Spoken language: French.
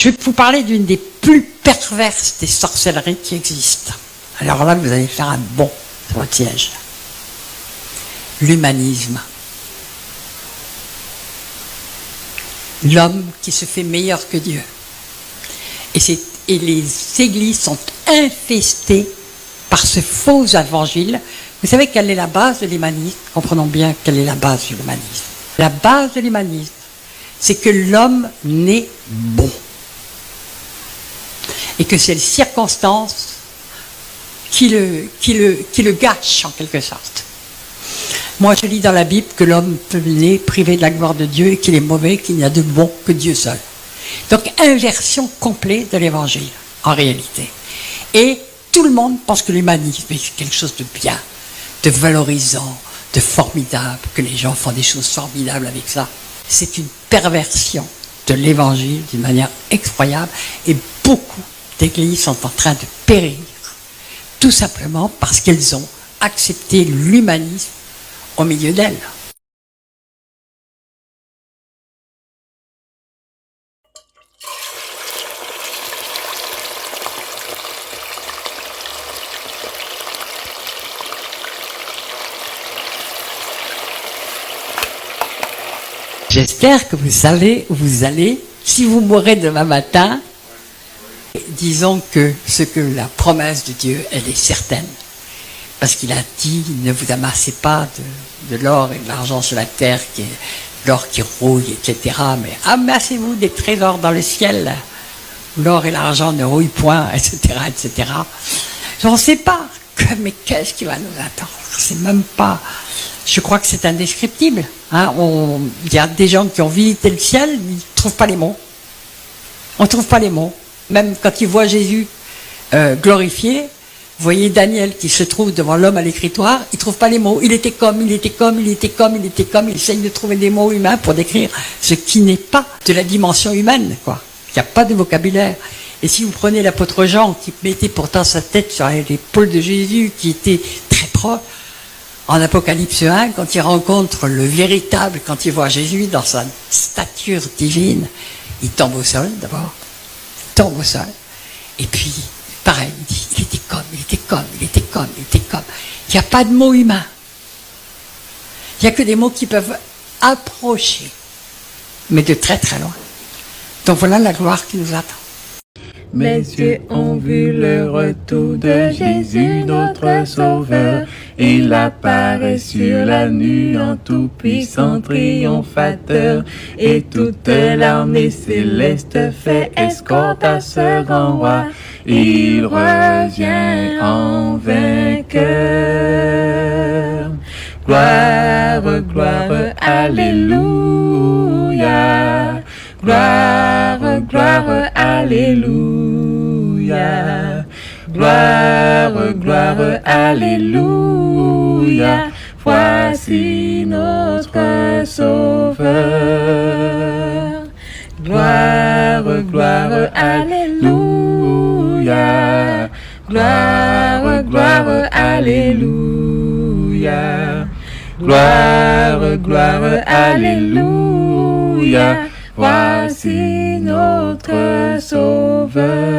Je vais vous parler d'une des plus perverses des sorcelleries qui existent. Alors là, vous allez faire un bond sur votre siège. L'humanisme. L'homme qui se fait meilleur que Dieu. Et les églises sont infestées par ce faux évangile. Vous savez quelle est la base de l'humanisme? Comprenons bien quelle est la base de l'humanisme. La base de l'humanisme, c'est que l'homme naît bon. Et que c'est les circonstances qui le gâchent en quelque sorte. Moi, je lis dans la Bible que l'homme peut naître privé de la gloire de Dieu et qu'il est mauvais, qu'il n'y a de bon que Dieu seul. Donc, inversion complète de l'évangile, en réalité. Et tout le monde pense que l'humanisme est quelque chose de bien, de valorisant, de formidable, que les gens font des choses formidables avec ça. C'est une perversion de l'évangile d'une manière effroyable et beaucoup d'églises sont en train de périr, tout simplement parce qu'elles ont accepté l'humanisme au milieu d'elles. J'espère que vous savez où vous allez. Si vous mourrez demain matin, disons que la promesse de Dieu, elle est certaine. Parce qu'il a dit, ne vous amassez pas de l'or et de l'argent sur la terre, l'or qui rouille, etc. Mais amassez-vous des trésors dans le ciel. L'or et l'argent ne rouillent point, etc., etc. Je ne sais pas, mais qu'est-ce qui va nous attendre? C'est même pas... Je crois que c'est indescriptible. Hein? Il y a des gens qui ont visité le ciel, ils ne trouvent pas les mots. On ne trouve pas les mots. Même quand ils voient Jésus glorifié, vous voyez Daniel qui se trouve devant l'homme à l'écritoire, il ne trouve pas les mots. Il était comme, il essaye de trouver des mots humains pour décrire ce qui n'est pas de la dimension humaine, quoi. Il n'y a pas de vocabulaire. Et si vous prenez l'apôtre Jean, qui mettait pourtant sa tête sur l'épaule de Jésus, qui était très proche, en Apocalypse 1, quand il rencontre le véritable, quand il voit Jésus dans sa stature divine, il tombe au sol d'abord, et puis, pareil, il dit, il était comme. Il n'y a pas de mots humains. Il n'y a que des mots qui peuvent approcher, mais de très très loin. Donc voilà la gloire qui nous attend. Mes yeux ont vu le retour de Jésus, notre Sauveur. Il apparaît sur la nue en tout-puissant triomphateur. Et toute l'armée céleste fait escorte à ce grand roi. Il revient en vainqueur. Gloire, gloire, alléluia. Gloire, gloire, alléluia. Gloire, gloire, alléluia. Voici notre Sauveur. Gloire, gloire, alléluia. Gloire, gloire, alléluia. Gloire, gloire, alléluia. Voici notre Sauveur.